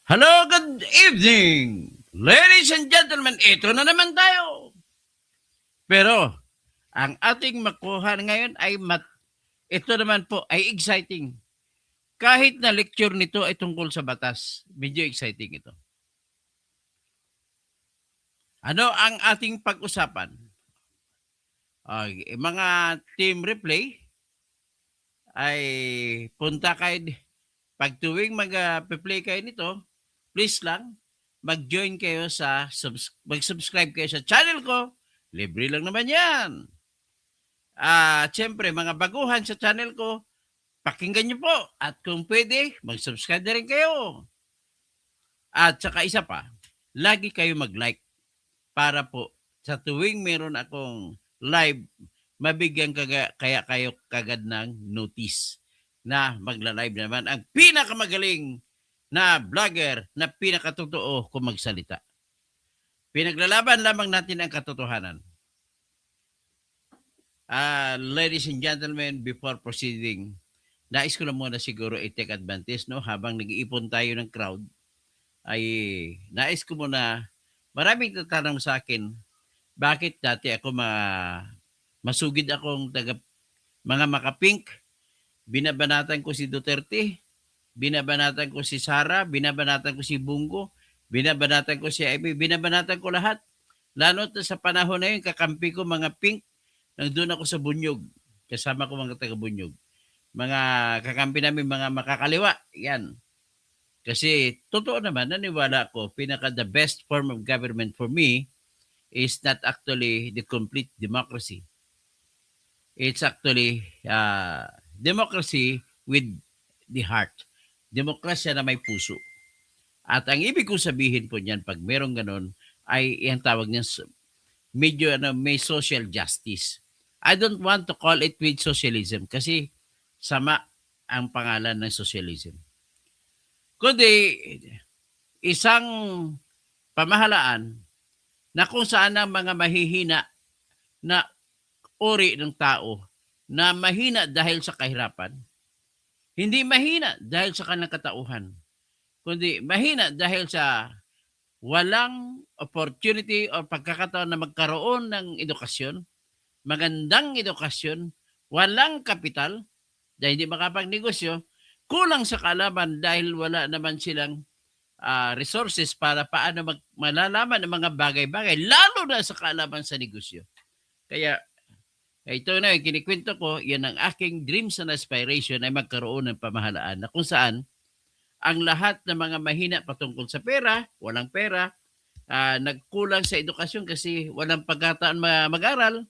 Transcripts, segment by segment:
Hello, good evening! Ladies and gentlemen, ito na naman tayo. Pero, ang ating makuha ngayon ay ito naman po ay exciting. Kahit na lecture nito ay tungkol sa batas, medyo exciting ito. Ano ang ating pag-usapan? Mga team replay ay punta kayo. Pag tuwing mag-play kayo nito, please lang, mag-join kayo mag-subscribe kayo sa channel ko. Libre lang naman yan. Siyempre, mga baguhan sa channel ko, pakinggan nyo po. At kung pwede, mag-subscribe na rin kayo. At saka isa pa, lagi kayo mag-like para po sa tuwing meron akong live, mabigyan kaya kayo kagad ng notice na magla-live naman ang pinakamagaling na vlogger na pinakatotoo kung magsalita. Pinaglalaban lamang natin ang katotohanan. Ladies and gentlemen, before proceeding, nais ko lang muna siguro i-take advantage, no? Habang nag-iipon tayo ng crowd, ay nais ko muna, maraming tatanong sa akin, bakit dati ako masugid akong mga makapink, binabanatan ko si Duterte, binabanatan ko si Sara, binabanatan ko si Bungo, binabanatan ko si Ivy, binabanatan ko lahat. Lalo sa panahon na yun, kakampi ko mga pink, nandun ako sa Bunyog. Kasama ko mga taga-Bunyog. Mga kakampi namin, mga makakaliwa. Yan. Kasi totoo naman, naniwala ko, the best form of government for me is not actually the complete democracy. It's actually democracy with the heart. Demokrasya na may puso. At ang ibig kong sabihin po niyan, pag merong ganon, ay yung tawag niya medyo may social justice. I don't want to call it with socialism kasi sama ang pangalan ng socialism. Kundi isang pamahalaan na kung saan ang mga mahihina na uri ng tao na mahina dahil sa kahirapan, hindi mahina dahil sa kanilang katauhan, kundi mahina dahil sa walang opportunity o pagkakataon na magkaroon ng edukasyon, magandang edukasyon, walang kapital, dahil hindi makapagnegosyo, kulang sa kaalaman dahil wala naman silang resources para paano malalaman ng mga bagay-bagay, lalo na sa kaalaman sa negosyo. Kaya ito na yung kinikwento ko, yan ang aking dreams and aspiration ay magkaroon ng pamahalaan na kung saan ang lahat ng mga mahina patungkol sa pera, walang pera, nagkulang sa edukasyon kasi walang pagkataon mag-aral.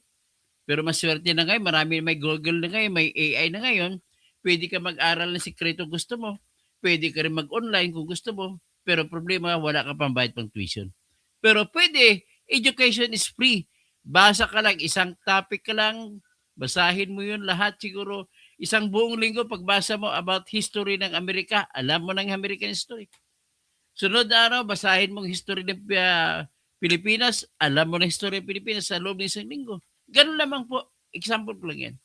Pero maswerte na ngayon, marami may Google na ngayon, may AI na ngayon. Pwede ka mag-aral ng sikreto gusto mo. Pwede ka rin mag-online kung gusto mo. Pero problema, wala ka pang bayad pang tuition. Pero pwede, education is free. Basa ka lang, isang topic ka lang, basahin mo yun lahat siguro. Isang buong linggo, pagbasa mo about history ng Amerika, alam mo ng American history. Sunod na araw, basahin mong history ng Pilipinas, alam mo na history ng Pilipinas sa loob ng isang linggo. Ganun lamang po. Example ko lang yan.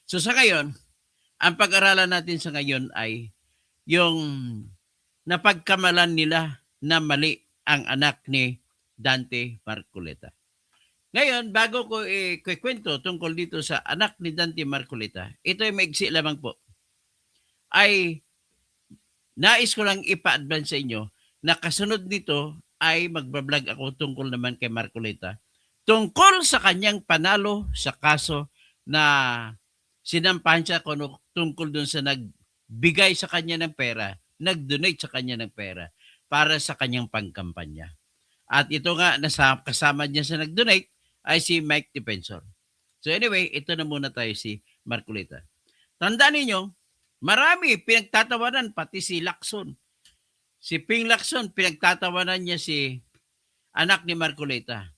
So sa ngayon, ang pag-aralan natin sa ngayon ay yung napagkamalan nila na mali ang anak ni Dante Marcoleta. Ngayon, bago ko ikwento tungkol dito sa anak ni Dante Marcoleta, ito ay maigsi lamang po. Ay nais ko lang ipa-advance sa inyo na kasunod nito ay magbablog ako tungkol naman kay Marcoleta. Tungkol sa kanyang panalo sa kaso na sinampahan siya tungkol dun sa nagbigay sa kanya ng pera, nag-donate sa kanya ng pera para sa kanyang pangkampanya. At ito nga, kasama niya sa nag-donate ay si Mike Defensor. So anyway, ito na muna tayo si Marcoleta. Tandaan ninyo, marami pinagtatawanan, pati si Lacson. Si Ping Lacson, pinagtatawanan niya si anak ni Marcoleta.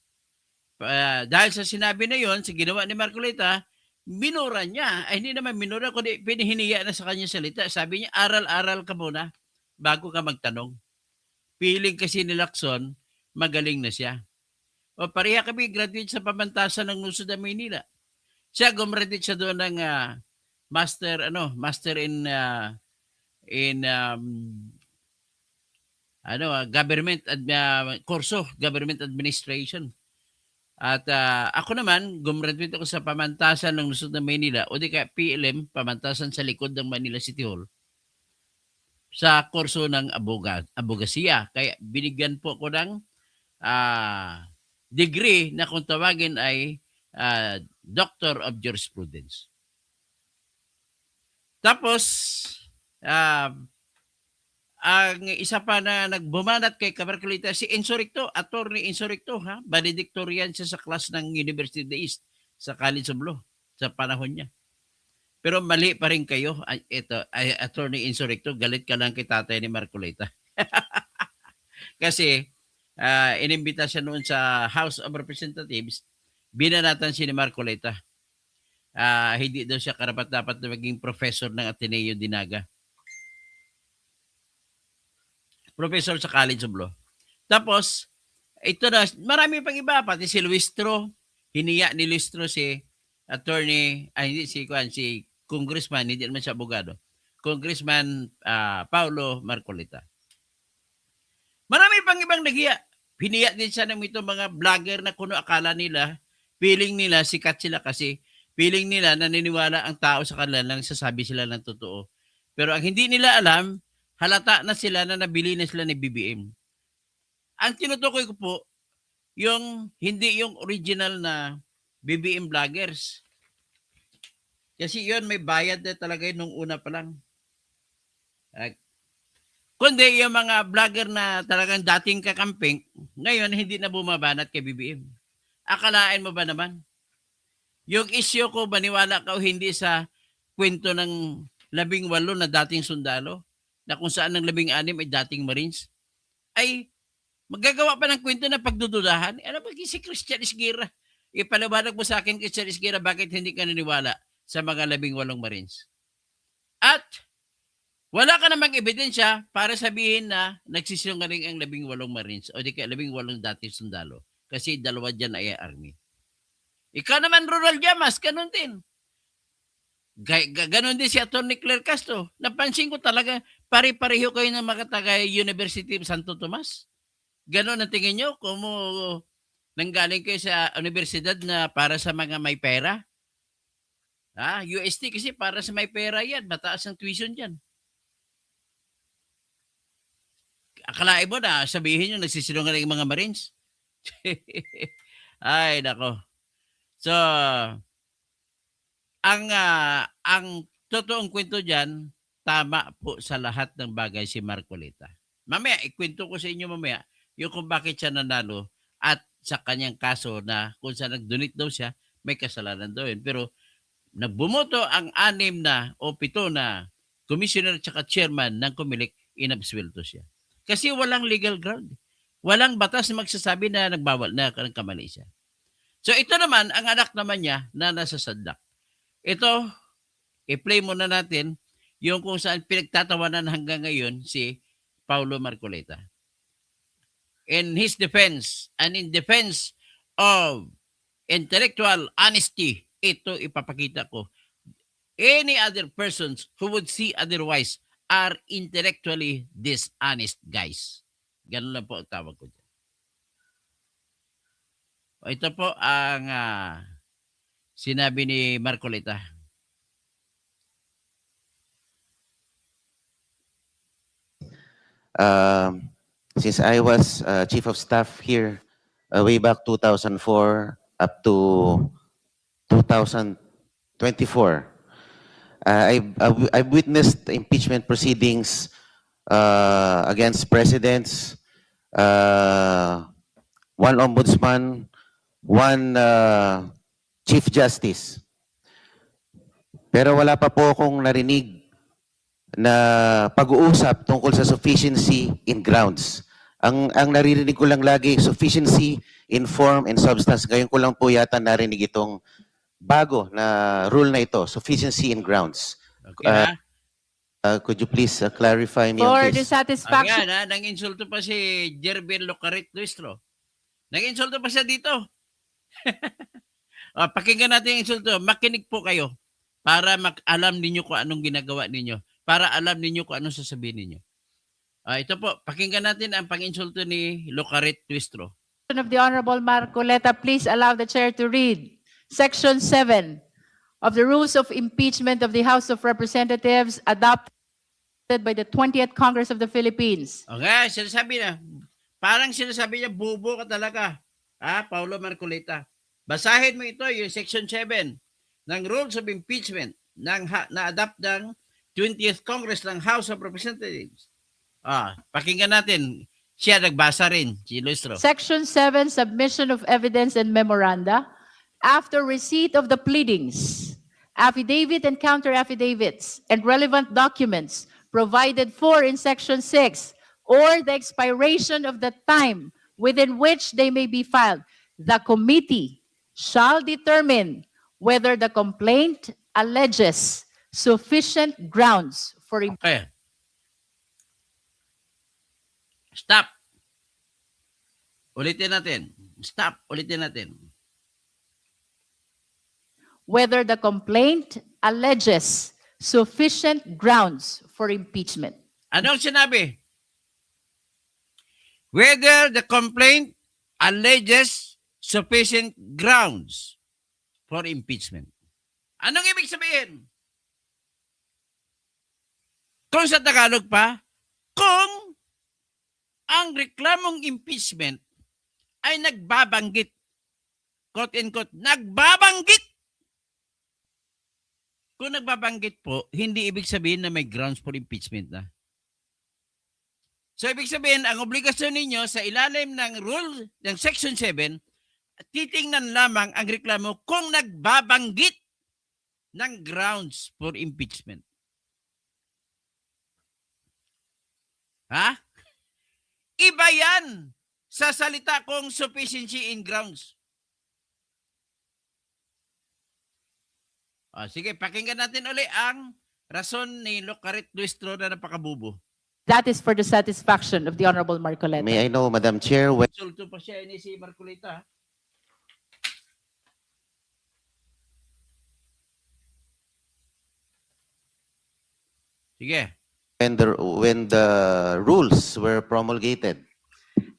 Dahil sa sinabi na yon, sa ginawa ni Marcoleta, minura niya. Ay, hindi naman minura, kundi pinihiniya na sa kanya salita. Sabi niya, aral-aral ka muna bago ka magtanong. Piling kasi ni Lacson, magaling na siya. O pareha kami, graduate sa pamantasan ng Lungsod ng Maynila. Siya, gumraduate siya doon ng master in government administration. At ako naman, gumraduate ako sa pamantasan ng Lungsod ng Maynila o di kaya PLM, pamantasan sa likod ng Manila City Hall sa kurso ng abogasiya. Kaya binigyan po ko ng degree na kung tawagin ay Doctor of Jurisprudence. Tapos, ang isa pa na nagbumanat kay Marcolita, si Insurrecto, Attorney Insurrecto, valedictorian siya sa class ng University of the East sa College of Law sa panahon niya. Pero mali pa rin kayo. Attorney Insurrecto, galit ka lang kay tatay ni Marcolita. Kasi, inimbita siya noon sa House of Representatives, binanatan si ni Marcolita. Hindi daw siya karapat-dapat na maging professor ng Ateneo Dinaga. Professor sa College of Law. Tapos, ito na, marami pang iba, pati si Luistro, hiniya ni Luistro si Congressman, hindi naman siya abogado, Congressman Paulo Marcolita. Marami pang ibang nagiya. Hiniya din siya ng itong mga vlogger na kuno akala nila, feeling nila, sikat sila kasi, feeling nila naniniwala ang tao sa kanila lang sasabi sila ng totoo. Pero ang hindi nila alam, halata na sila na nabili na sila ni BBM. Ang tinutukoy ko po, hindi yung original na BBM vloggers. Kasi yun, may bayad na talaga yun nung una pa lang. Kundi yung mga vlogger na talagang dating kakamping, ngayon hindi na bumabanat kay BBM. Akalain mo ba naman? Yung issue ko, maniwala ka o hindi sa kwento ng 18 na dating sundalo, na kung saan ng 16 ay dating Marines, ay magagawa pa ng kwento na pagdududahan. Ano ba si Christian Esguerra? Ipaliwanag mo sa akin, Christian Esguerra, bakit hindi ka naniniwala sa mga 18 Marines? At wala ka namang ebidensya para sabihin na nagsisinungaling ang 18 Marines o di kaya 18 dating sundalo. Kasi dalawa dyan ay army. Ikaw naman, Ronald Llamas, ganun din. Ganon din si Atty. Claire Castro. Napansin ko talaga, pare-pareho kayo ng mga taga University of Santo Tomas. Ganon ang tingin nyo? Kung nanggaling kayo sa universidad na para sa mga may pera? UST kasi para sa may pera yan. Mataas ang tuition dyan. Akalain mo na sabihin nyo nagsisinungaling mga Marines? Ay, nako. So, ang totoong kwento dyan, tama po sa lahat ng bagay si Marcolita. Mamaya, ikwento ko sa inyo mamaya yung kung bakit siya nanalo at sa kanyang kaso na kung saan nag-donate daw siya, may kasalanan daw yun. Pero nagbumoto ang 6 na o 7 na commissioner at chairman ng Comelec, inabsuelto siya. Kasi walang legal ground. Walang batas na magsasabi na nagbawal na kamali siya. So ito naman, ang anak naman niya na nasa sadlak. Ito, i-play muna natin yung kung saan pinagtatawanan hanggang ngayon si Paulo Marcolita. In his defense and in defense of intellectual honesty, ito ipapakita ko. Any other persons who would see otherwise are intellectually dishonest, guys. Ganun lang po ang tawag ko dyan. Ito po ang sinabi ni Marcolita. Since I was Chief of Staff here way back 2004 up to 2024, I've witnessed impeachment proceedings against presidents, one ombudsman, one Chief Justice. Pero wala pa po akong narinig na pag-uusap tungkol sa sufficiency in grounds. Ang naririnig ko lang lagi, sufficiency in form and substance. Ngayon ko lang po yata narinig itong bago na rule na ito, sufficiency in grounds. Okay, Could you please clarify me For on the this? satisfaction. Ayan, nang-insulto pa si Jervin Locarit Luistro. Nang-insulto pa siya dito. Pakinggan natin yung insulto. Makinig po kayo para alam ninyo kung anong ginagawa ninyo. Para alam ninyo kung anong sasabihin ninyo. Ito po, pakinggan natin ang pang-insulto ni Locarit Twistro. Of the Honorable Marcoleta, please allow the chair to read Section 7 of the Rules of Impeachment of the House of Representatives adopted by the 20th Congress of the Philippines. Okay, sinasabi na. Parang sinasabi niya, bubo ka talaga. Paulo Marcoleta. Basahin mo ito, yung Section 7 ng Rules of Impeachment na-adapt ng 20th Congress ng House of Representatives. Pakinggan natin. Siya nagbasa rin, si Lustro. Section 7, Submission of Evidence and Memoranda. After receipt of the pleadings, affidavit and counter-affidavits, and relevant documents provided for in Section 6, or the expiration of the time within which they may be filed, the committee shall determine whether the complaint alleges sufficient grounds for Okay. Stop. Ulitin natin. Stop. Ulitin natin. whether the complaint alleges sufficient grounds for impeachment. Anong sinabi? Whether the complaint alleges sufficient grounds for impeachment. Anong ibig sabihin? Kung sa Tagalog pa, kung ang reklamong impeachment ay nagbabanggit, quote-unquote, nagbabanggit. Kung nagbabanggit po, hindi ibig sabihin na may grounds for impeachment na. So, ibig sabihin, ang obligasyon ninyo sa ilalim ng rule ng Section 7, titingnan lamang ang reklamo kung nagbabanggit ng grounds for impeachment. Iba yan sa salita kong sufficiency in grounds. Sige, pakinggan natin uli ang rason ni Locarit Luistro na napakabubo. That is for the satisfaction of the Honorable Marcoleta. May I know, Madam Chair, when Sulto pa siya ni si Marcoleta. Sige. when the rules were promulgated?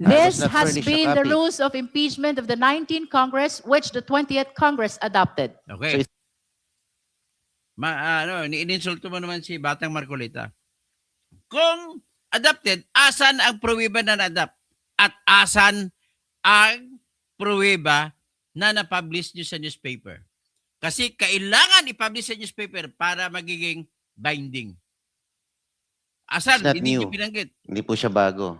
This not has furnished a been the copy. rules of impeachment of the 19th Congress, which the 20th Congress adopted. Okay. So, Ininsulto mo naman si Batang Marcoleta. Kung adopted, asan ang pruweba na na-adapt? At asan ang pruweba na na-publish nyo sa newspaper? Kasi kailangan i-publish sa newspaper para magiging binding. Asan? It's not Hindi new. nyo binanggit. Hindi po siya bago.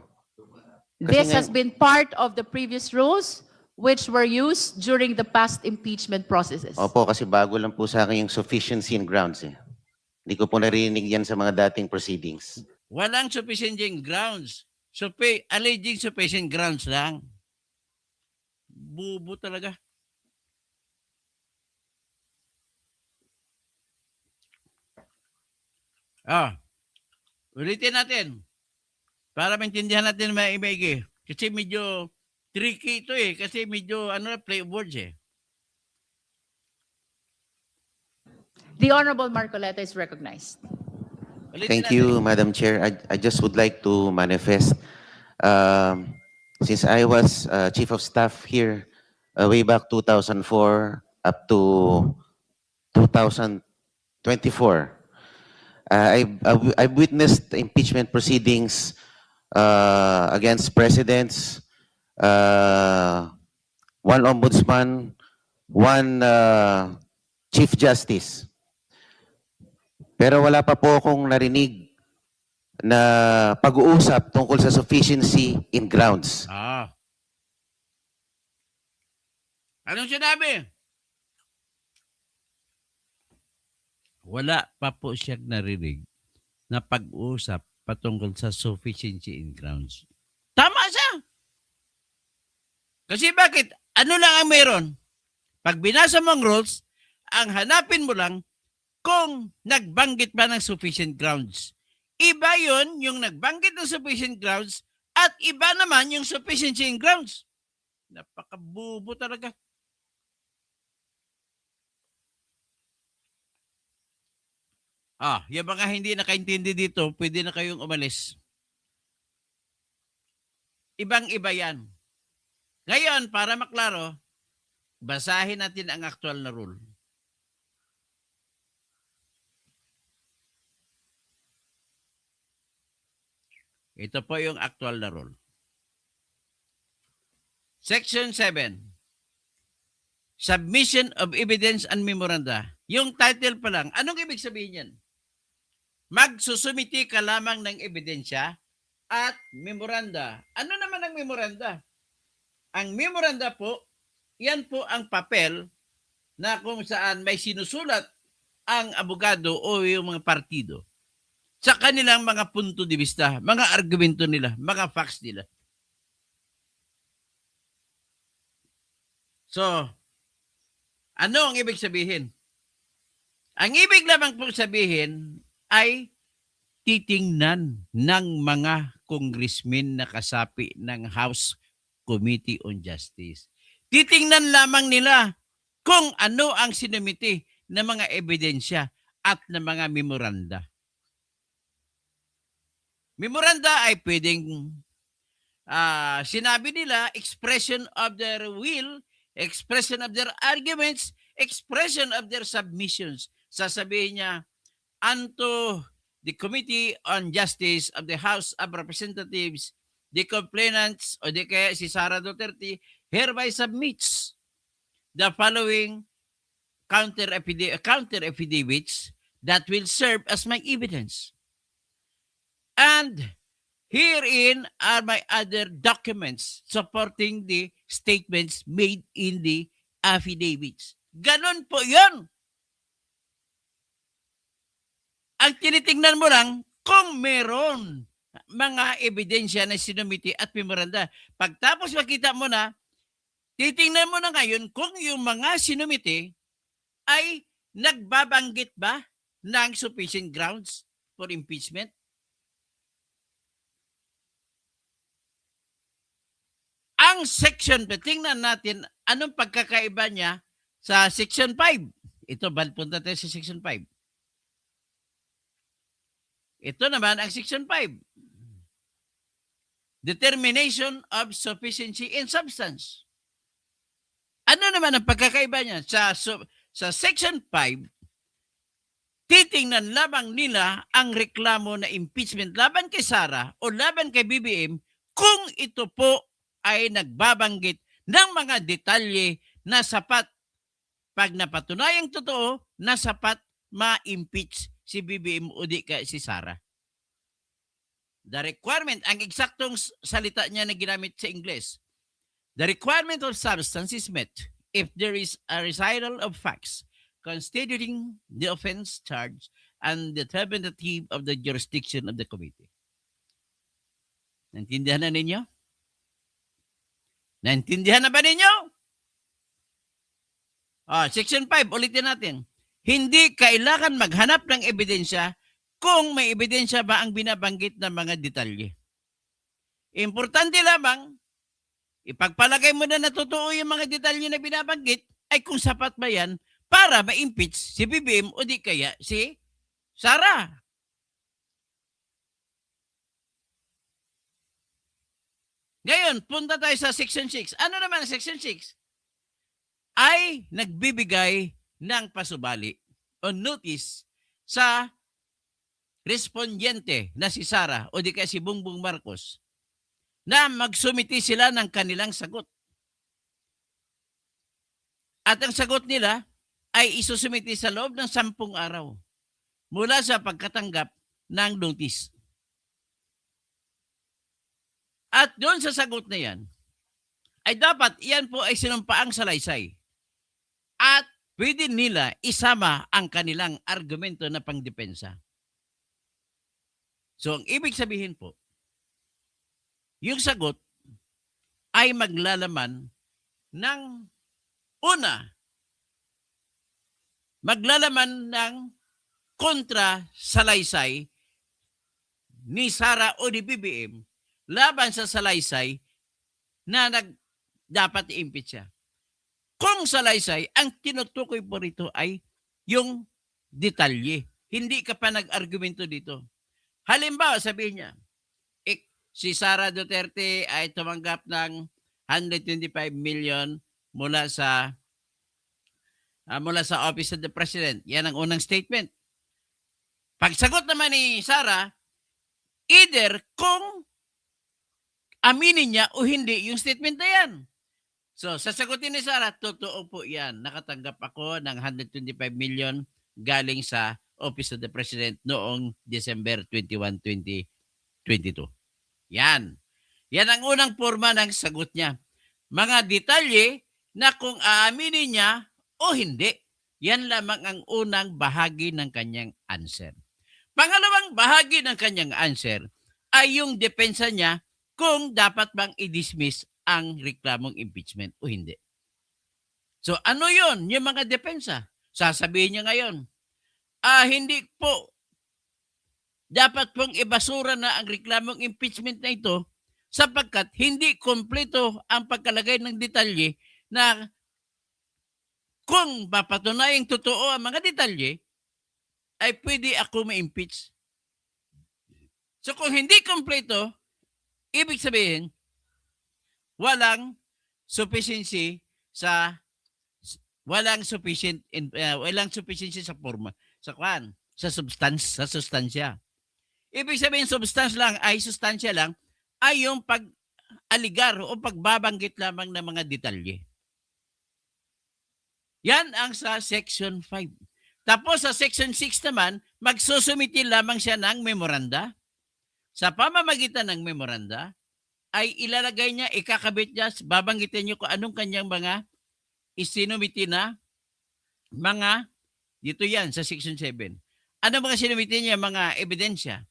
This nga- has been part of the previous rules which were used during the past impeachment processes. Opo, kasi bago lang po sa akin yung sufficiency in grounds. Hindi ko po narinig yan sa mga dating proceedings. Walang sufficient grounds. Alleging sufficient grounds lang. Bubo talaga. Ulitin natin. Para maintindihan natin maigi. Kasi medyo tricky ito Kasi medyo play of words Thank Honorable Marcoleta is recognized. Ulitin Thank natin. you, Madam Chair. I just would like to manifest, since I was Chief of Staff here way back 2004 up to 2024, I've witnessed impeachment proceedings against presidents, one ombudsman, one Chief Justice. Pero wala pa po akong narinig na pag-uusap tungkol sa sufficiency in grounds. Anong sinabi? Wala pa po siyang narinig na pag-usap patungkol sa sufficiency in grounds. Tama siya. Kasi bakit? Ano lang ang meron? Pag binasa mo ang rules, ang hanapin mo lang kung nagbanggit ba ng sufficient grounds. Iba yon yung nagbanggit ng sufficient grounds at iba naman yung sufficiency in grounds. Napakabubo talaga. Yung mga hindi nakaintindi dito, pwede na kayong umalis. Ibang-iba yan. Ngayon, para maklaro, basahin natin ang actual na rule. Ito po yung actual na rule. Section 7. Submission of evidence and memoranda. Yung title pa lang, anong ibig sabihin yan? Magsusumiti ka lamang ng ebidensya at memoranda. Ano naman ang memoranda? Ang memoranda po, yan po ang papel na kung saan may sinusulat ang abogado o yung mga partido sa kanilang mga punto de vista, mga argumento nila, mga facts nila. So, ano ang ibig sabihin? Ang ibig lamang po sabihin ay titingnan ng mga congressmen na kasapi ng House Committee on Justice. Titingnan lamang nila kung ano ang sinumiti ng mga ebidensya at ng mga memoranda. Memoranda ay pwedeng sinabi nila expression of their will, expression of their arguments, expression of their submissions. Sasabihin niya, unto the Committee on Justice of the House of Representatives, the complainants o di kaya si Sara Duterte hereby submits the following counter affidavits that will serve as my evidence. And herein are my other documents supporting the statements made in the affidavits. Ganon po yun. Ang tinitingnan mo lang kung meron mga ebidensya na sinumiti at memoranda. Pagtapos makita mo na, titingnan mo na ngayon kung yung mga sinumiti ay nagbabanggit ba ng sufficient grounds for impeachment? Ang section, tingnan natin anong pagkakaiba niya sa section 5. Ito, punta tayo sa section 5. Ito naman ang section 5. Determination of sufficiency in substance. Ano naman ang pagkakaiba niya? Sa section 5, titingnan lamang nila ang reklamo na impeachment laban kay Sara o laban kay BBM kung ito po ay nagbabanggit ng mga detalye na sapat, pag napatunayang totoo, na sapat ma-impeach si BBM o di ka si Sara. The requirement, ang eksaktong salita niya na ginamit sa Ingles, the requirement of substance is met if there is a recital of facts constituting the offense charge and determinative of the jurisdiction of the committee. Naintindihan na ninyo? Naintindihan na ba ninyo? Section 5, ulitin natin. Hindi kailangan maghanap ng ebidensya kung may ebidensya ba ang binabanggit ng mga detalye. Importante lamang, ipagpalagay mo na totoo yung mga detalye na binabanggit ay kung sapat ba yan para ma-impeach si BBM o di kaya si Sara. Ngayon, punta tayo sa Section 6. Ano naman ang Section 6? Ay nagbibigay ng pasubali o notice sa respondyente na si Sara o di kaya si Bongbong Marcos na magsumiti sila ng kanilang sagot. At ang sagot nila ay isusumiti sa loob ng 10 araw mula sa pagkatanggap ng notice. At doon sa sagot na yan, ay dapat iyan po ay sinumpaang salaysay. At pwede nila isama ang kanilang argumento na pangdepensa. So, ang ibig sabihin po, yung sagot ay maglalaman ng maglalaman ng kontra salaysay ni Sara o ni BBM laban sa salaysay na dapat i-impeach siya. Kung salaysay, ang tinutukoy po rito ay yung detalye. Hindi ka pa nag-argumento dito. Halimbawa, sabihin niya, si Sara Duterte ay tumanggap ng 125 million mula sa Office of the President. Yan ang unang statement. Pagsagot naman ni Sara, either kung aminin niya o hindi yung statement na yan. So, sasagutin ni Sara, totoo po yan. Nakatanggap ako ng 125 million galing sa Office of the President noong December 21, 2022. Yan. Yan ang unang forma ng sagot niya. Mga detalye na kung aaminin niya o hindi. Yan lamang ang unang bahagi ng kanyang answer. Pangalawang bahagi ng kanyang answer ay yung depensa niya kung dapat bang i-dismiss ang reklamong impeachment o hindi. So ano yon? Yung mga depensa. Sasabihin niya ngayon, hindi po dapat pong ibasura na ang reklamong impeachment na ito sapagkat hindi kompleto ang pagkalagay ng detalye na kung papatunayang totoo ang mga detalye, ay pwede ako ma-impeach. So kung hindi kompleto, ibig sabihin, walang sufficiency sa forma, sa substansya. Ibig sabihin sustansya lang ay yung pag-aligar o pagbabanggit lamang ng mga detalye. Yan ang sa Section 5. Tapos sa Section 6 naman, magsusumiti lamang siya ng memoranda. Sa pamamagitan ng memoranda, ay ilalagay niya, ikakabit niya, babanggitin niyo kung anong kanyang mga isinumiti na mga, dito yan sa Section 7. Ano mga sinumiti niya, mga ebidensya?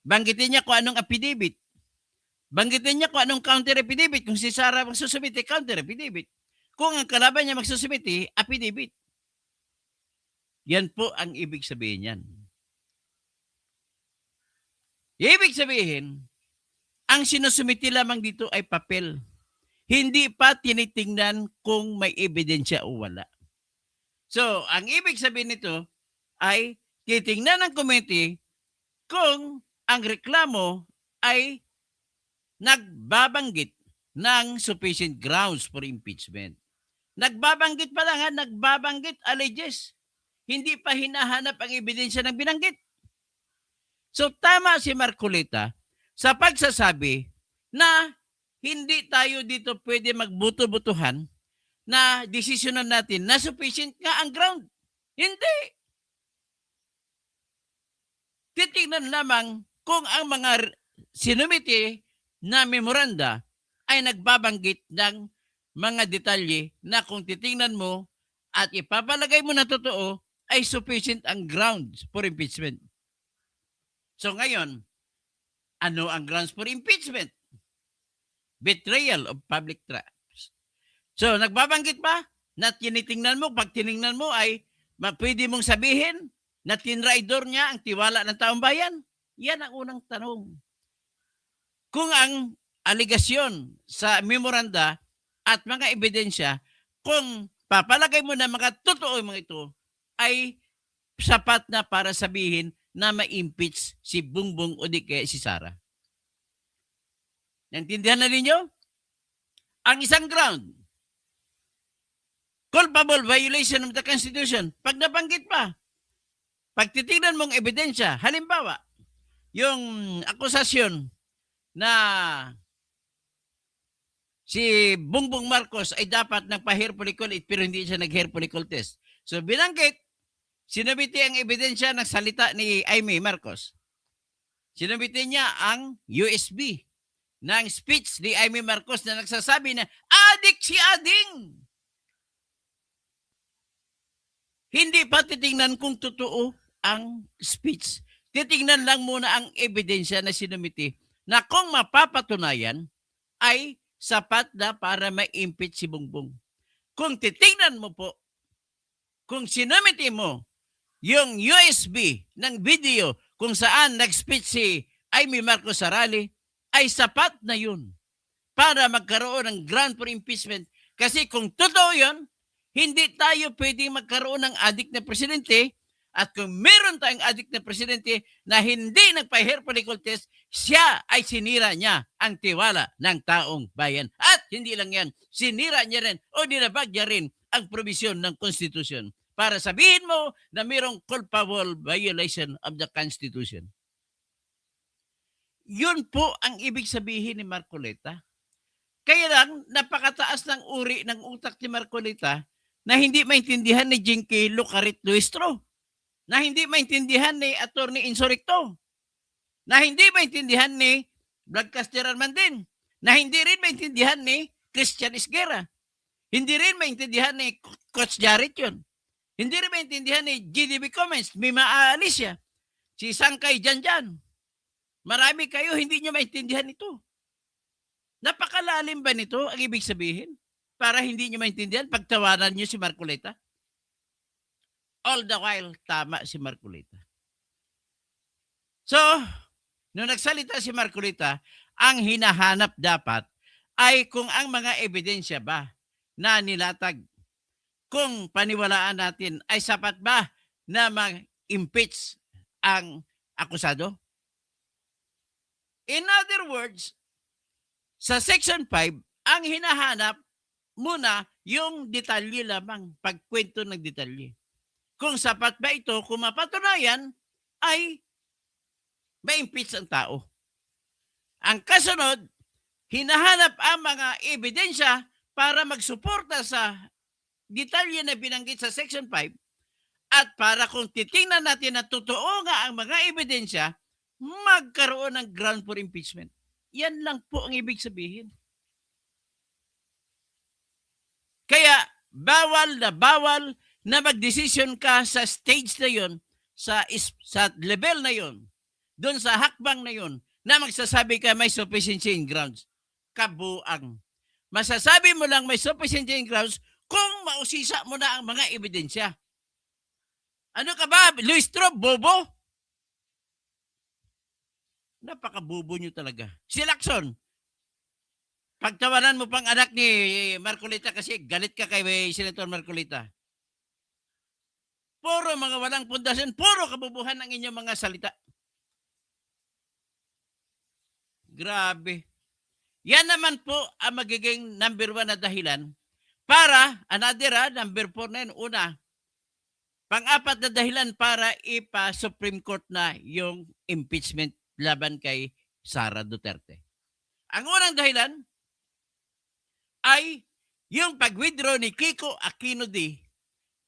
Banggitin niya kung anong affidavit. Banggitin niya kung anong counter-affidavit. Kung si Sara magsusumiti, counter-affidavit. Kung ang kalaban niya magsusumiti, affidavit. Yan po ang ibig sabihin yan. Ibig sabihin, ang sinusumiti lamang dito ay papel. Hindi pa tinitingnan kung may ebidensya o wala. So, ang ibig sabihin nito ay titingnan ng committee kung ang reklamo ay nagbabanggit ng sufficient grounds for impeachment. Nagbabanggit pa lang, nagbabanggit alleges. Hindi pa hinahanap ang ebidensya ng binanggit. So tama si Marcolita sa pagsasabi na hindi tayo dito pwede magbuto-butuhan na desisyonan natin na sufficient nga ang ground. Hindi. Titingnan lamang kung ang mga sinumiti na memoranda ay nagbabanggit ng mga detalye na kung titingnan mo at ipapalagay mo na totoo ay sufficient ang grounds for impeachment. So ngayon, ano ang grounds for impeachment? Betrayal of public trust. So nagbabanggit pa na tinitingnan mo, pag tiningnan mo ay pwede mong sabihin na tinraidor niya ang tiwala ng taong bayan? Yan ang unang tanong. Kung ang aligasyon sa memoranda at mga ebidensya, kung papalagay mo na mga totoo mga ito, ay sapat na para sabihin na ma-impeach si Bongbong o di kaya si Sara. Naintindihan na ninyo? Ang isang ground, culpable violation of the Constitution, pag nabanggit pa, pag titignan mong ebidensya, halimbawa, yung akusasyon na si Bongbong Marcos ay dapat nagpa-hair follicle pero hindi siya nag-hair follicle test. So binanggit, sinabiti ang ebidensya ng salita ni Aimee Marcos. Sinabiti niya ang USB ng speech ni Aimee Marcos na nagsasabi na adik si Ading. Hindi pa titingnan kung totoo ang speech. Titingnan lang muna ang ebidensya na sinumiti na kung mapapatunayan ay sapat na para ma-impeach si Bongbong. Kung titingnan mo po, kung sinumiti mo yung USB ng video kung saan nag-speech si Aimee Marcos sa rally, ay sapat na yun para magkaroon ng ground for impeachment. Kasi kung totoo yun, hindi tayo pwedeng magkaroon ng adik na presidente At kung meron tayong adik na presidente na hindi nagpa-hair follicle test, siya ay sinira niya ang tiwala ng taong bayan. At hindi lang yan, sinira niya rin o dinabag niya rin ang probisyon ng Constitution para sabihin mo na mayroong culpable violation of the Constitution. Yun po ang ibig sabihin ni Marcoleta. Kaya lang, napakataas ng uri ng utak ni Marcoleta na hindi maintindihan ni Jinky Lucarit Luistro, na hindi maintindihan ni Attorney Insurrecto, na hindi maintindihan ni Vlogcaster Armandin, na hindi rin maintindihan ni Christian Isguera, hindi rin maintindihan ni Coach Jarrett yun, hindi rin maintindihan ni GDB Comments, Mima Alicia, si Sangkay Janjan. Marami kayo, hindi nyo maintindihan ito. Napakalalim ba nito ang ibig sabihin? Para hindi nyo maintindihan, pagtawanan nyo si Marcoleta? All the while, tama si Marcoleta. So, nung nagsalita si Marcoleta, ang hinahanap dapat ay kung ang mga ebidensya ba na nilatag, kung paniwalaan natin ay sapat ba na mag-impeach ang akusado? In other words, sa Section 5, ang hinahanap muna yung detalye lamang, pagkwento ng detalye. Kung sapat ba ito, kung mapatunayan, ay ma-impeach ang tao. Ang kasunod, hinahanap ang mga ebidensya para magsuporta sa detalye na binanggit sa Section 5 at para kung titingnan natin na totoo nga ang mga ebidensya, magkaroon ng ground for impeachment. Yan lang po ang ibig sabihin. Kaya bawal na magdesisyon ka sa stage na yon, sa level na yon, doon sa hakbang na yon, na magsasabi ka may sufficiency in grounds. Kabuang. Masasabi mo lang may sufficiency in grounds kung mausisa mo na ang mga ebidensya. Ano ka ba, Luistro, bobo? Napakabubo nyo talaga. Si Lacson, pagtawanan mo pang anak ni Marcoleta kasi galit ka kay Senator Marcoleta. Puro mga walang pundasyon, puro kabubuhan ng inyong mga salita. Grabe. Yan naman po ang magiging number 1 na dahilan para, number 4 na yun, una, pang-apat na dahilan para ipa-Supreme Court na yung impeachment laban kay Sara Duterte. Ang unang dahilan ay yung pag-withdraw ni Kiko Aquino D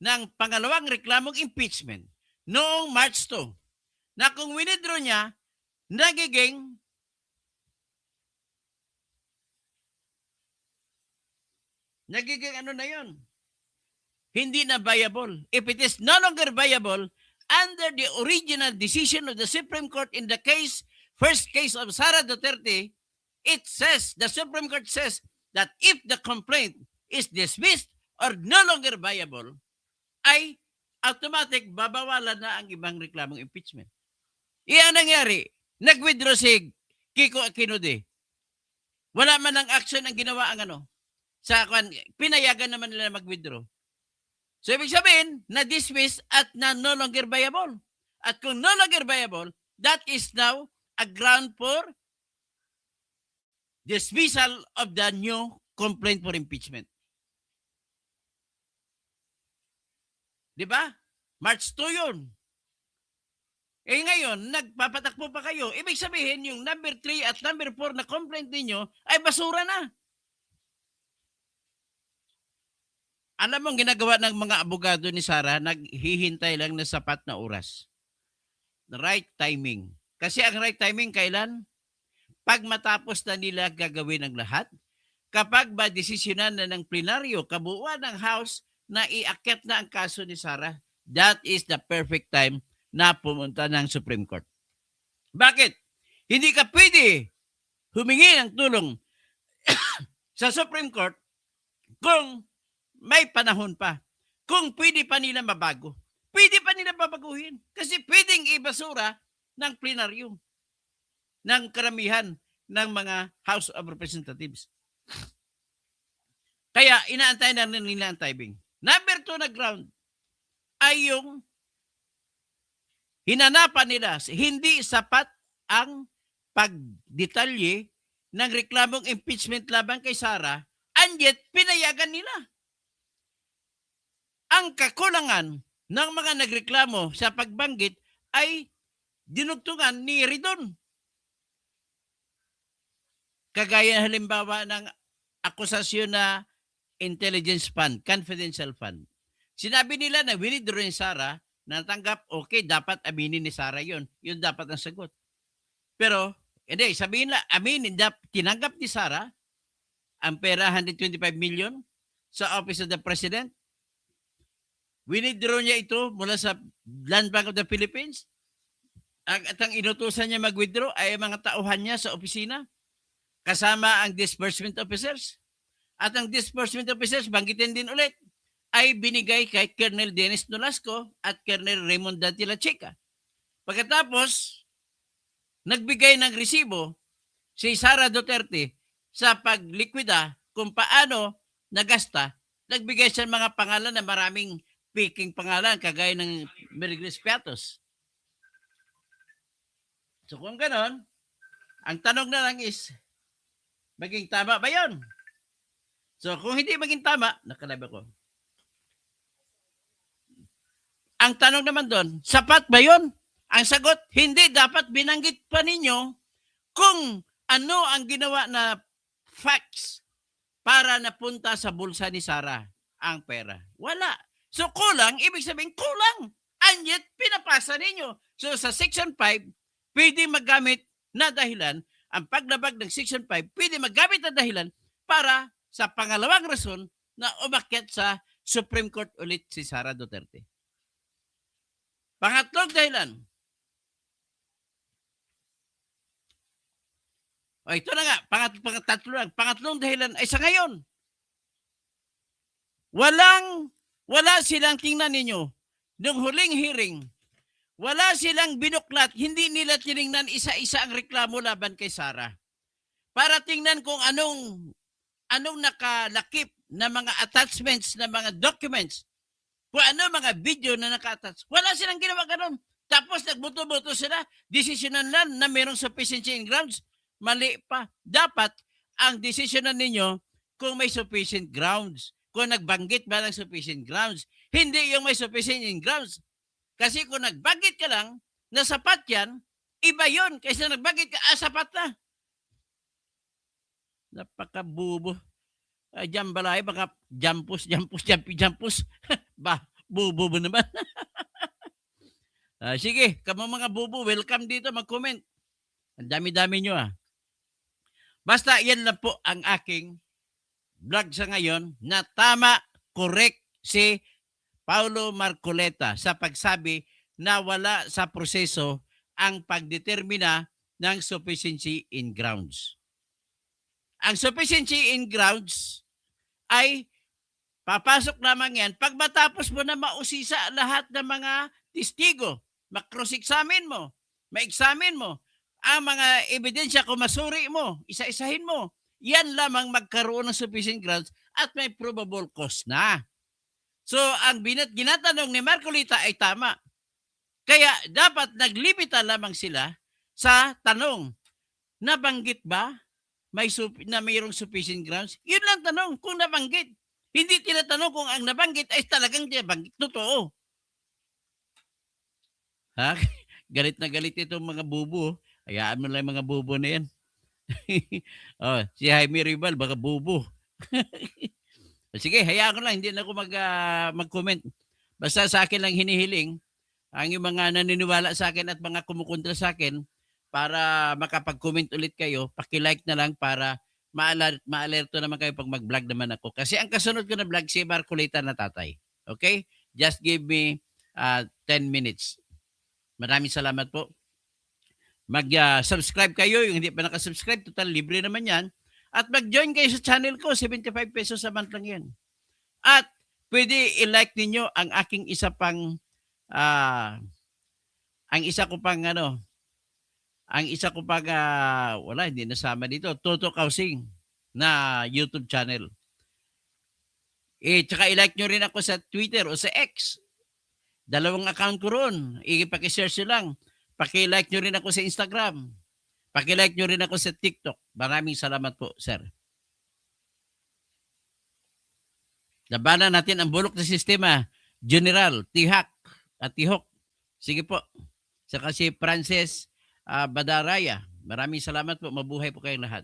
ng pangalawang reklamong impeachment noong March 2 na kung withdraw niya, nagiging ano na yon? Hindi na viable. If it is no longer viable, under the original decision of the Supreme Court in the first case of Sara Duterte, it says, the Supreme Court says that if the complaint is dismissed or no longer viable, ay automatic babawalan na ang ibang reklamong impeachment. Iyan nangyari, nag-withdraw si Kiko Aquino D. Wala man ang action ang ginawa ang pinayagan naman nila mag-withdraw. So, ibig sabihin, na-dismiss at no longer viable. At kung no longer viable, that is now a ground for dismissal of the new complaint for impeachment. Di ba? March 2 yun. Eh ngayon, nagpapatakbo pa kayo. Ibig sabihin, yung number 3 at number 4 na complaint ninyo ay basura na. Alam mo, ginagawa ng mga abogado ni Sara, naghihintay lang na sapat na oras. The right timing. Kasi ang right timing, kailan? Pag matapos na nila gagawin ang lahat, kapag madesisyonan na ng plenaryo, kabuuan ng House na iakyat na ang kaso ni Sara, that is the perfect time na pumunta ng Supreme Court. Bakit? Hindi ka pwede humingi ng tulong sa Supreme Court kung may panahon pa. Kung pwede pa nila mabago. Pwede pa nila babaguhin. Kasi pwedeng ibasura ng plenaryo ng karamihan ng mga House of Representatives. Kaya inaantay na nila ang timing. Number 2 na ground ay yung hinanapan nila, hindi sapat ang pagdetalye ng reklamong impeachment laban kay Sara, and yet pinayagan nila. Ang kakulangan ng mga nagreklamo sa pagbanggit ay dinugtungan ni Ridon. Kagaya halimbawa ng akusasyon na intelligence fund, confidential fund. Sinabi nila na withdraw ni Sara, natanggap, okay, dapat aminin ni Sara yun. Yun dapat ang sagot. Pero, hindi, sabihin na, aminin, tinanggap ni Sara ang pera 125 million sa Office of the President. Withdraw niya ito mula sa Land Bank of the Philippines. At ang inutusan niya mag-withdraw ay mga tauhan niya sa opisina kasama ang disbursement officers. At ang disbursement officers, banggitin din ulit, ay binigay kay Colonel Dennis Nolasco at Colonel Raymond Dantila Chica. Pagkatapos, nagbigay ng resibo si Sara Duterte sa paglikwida kung paano nagasta. Nagbigay siya ng mga pangalan na maraming peking pangalan kagaya ng Merigris Piatos. So kung ganon, ang tanong na lang is, maging tama ba yun? So kung hindi maging tama, nakalab ako. Ang tanong naman doon, sapat ba yun? Ang sagot, hindi. Dapat binanggit pa ninyo kung ano ang ginawa na facts para napunta sa bulsa ni Sara ang pera. Wala. So kulang, ibig sabihin kulang. And yet, pinapasa ninyo. So sa Section 5, pwede magamit na dahilan, ang paglabag ng Section 5, pwede magamit na dahilan para sa pangalawang rason na umakyat sa Supreme Court ulit si Sara Duterte. Pangatlong dahilan. O ito na nga, pangatlong dahilan ay sa ngayon. Wala silang tingnan ninyo. Nung huling hearing, wala silang binuklat, hindi nila tinignan isa-isa ang reklamo laban kay Sara. Para tingnan kung anong nakalakip na mga attachments, na mga documents, kung ano mga video na naka-attach. Wala silang ginawa ganun. Tapos nagbuto-buto sila, desisyonan lang na mayroong sufficiency in grounds. Mali pa. Dapat ang desisyonan ninyo kung may sufficient grounds. Kung nagbanggit ba ng sufficient grounds. Hindi yung may sufficient in grounds. Kasi kung nagbanggit ka lang na sapat yan, iba yun. Kaysa nagbanggit ka, sapat na. Napakabubo. Jambalay, baka jampus. Bah, bubo naman. Sige, kamo mga bubo, welcome dito, mag-comment. Ang dami-dami nyo Basta yan lang po ang aking vlog sa ngayon na tama, correct si Paulo Marcoleta sa pagsabi na wala sa proseso ang pagdetermina ng sufficiency in grounds. Ang sufficiency in grounds ay papasok lamang yan pag matapos mo na mausisa lahat ng mga testigo, ma-cross-examine mo, ma-examine mo, ang mga ebidensya kung masuri mo, isa-isahin mo, yan lamang magkaroon ng sufficient grounds at may probable cause na. So, ang ginatanong ni Marcoleta ay tama. Kaya dapat naglimita lamang sila sa tanong, nabanggit ba na mayroong sufficient grounds? Yun lang tanong, kung nabanggit. Hindi tinatanong kung ang nabanggit ay talagang nabanggit. Totoo. Galit na galit itong mga bubo. Hayaan mo lang mga bubo na yan. Si Jaime Rival, baka bubo. Sige, hayaan ko lang. Hindi na ako mag-comment. Basta sa akin lang hinihiling ang yung mga naniniwala sa akin at mga kumukontra sa akin para makapag-comment ulit kayo. Paki-like na lang para ma-alerto naman kayo pag mag-vlog naman ako. Kasi ang kasunod ko na vlog si Marcoleta na tatay. Okay? Just give me 10 minutes. Maraming salamat po. Mag-subscribe kayo. Yung hindi pa nakasubscribe, total libre naman yan. At mag-join kayo sa channel ko. 75 pesos a month lang yan. At pwede i-like ninyo ang aking isa pang wala, hindi nasama dito, Toto Kausing na YouTube channel. Tsaka i-like nyo rin ako sa Twitter o sa X. Dalawang account ko ron. Ipaki-search nyo lang. Paki-like nyo rin ako sa Instagram. Paki-like nyo rin ako sa TikTok. Maraming salamat po, sir. Labanan natin ang bulok na sistema. General, Tihak at Tihok. Sige po. Saka si Frances Badaraya. Maraming salamat po. Mabuhay po kayong lahat.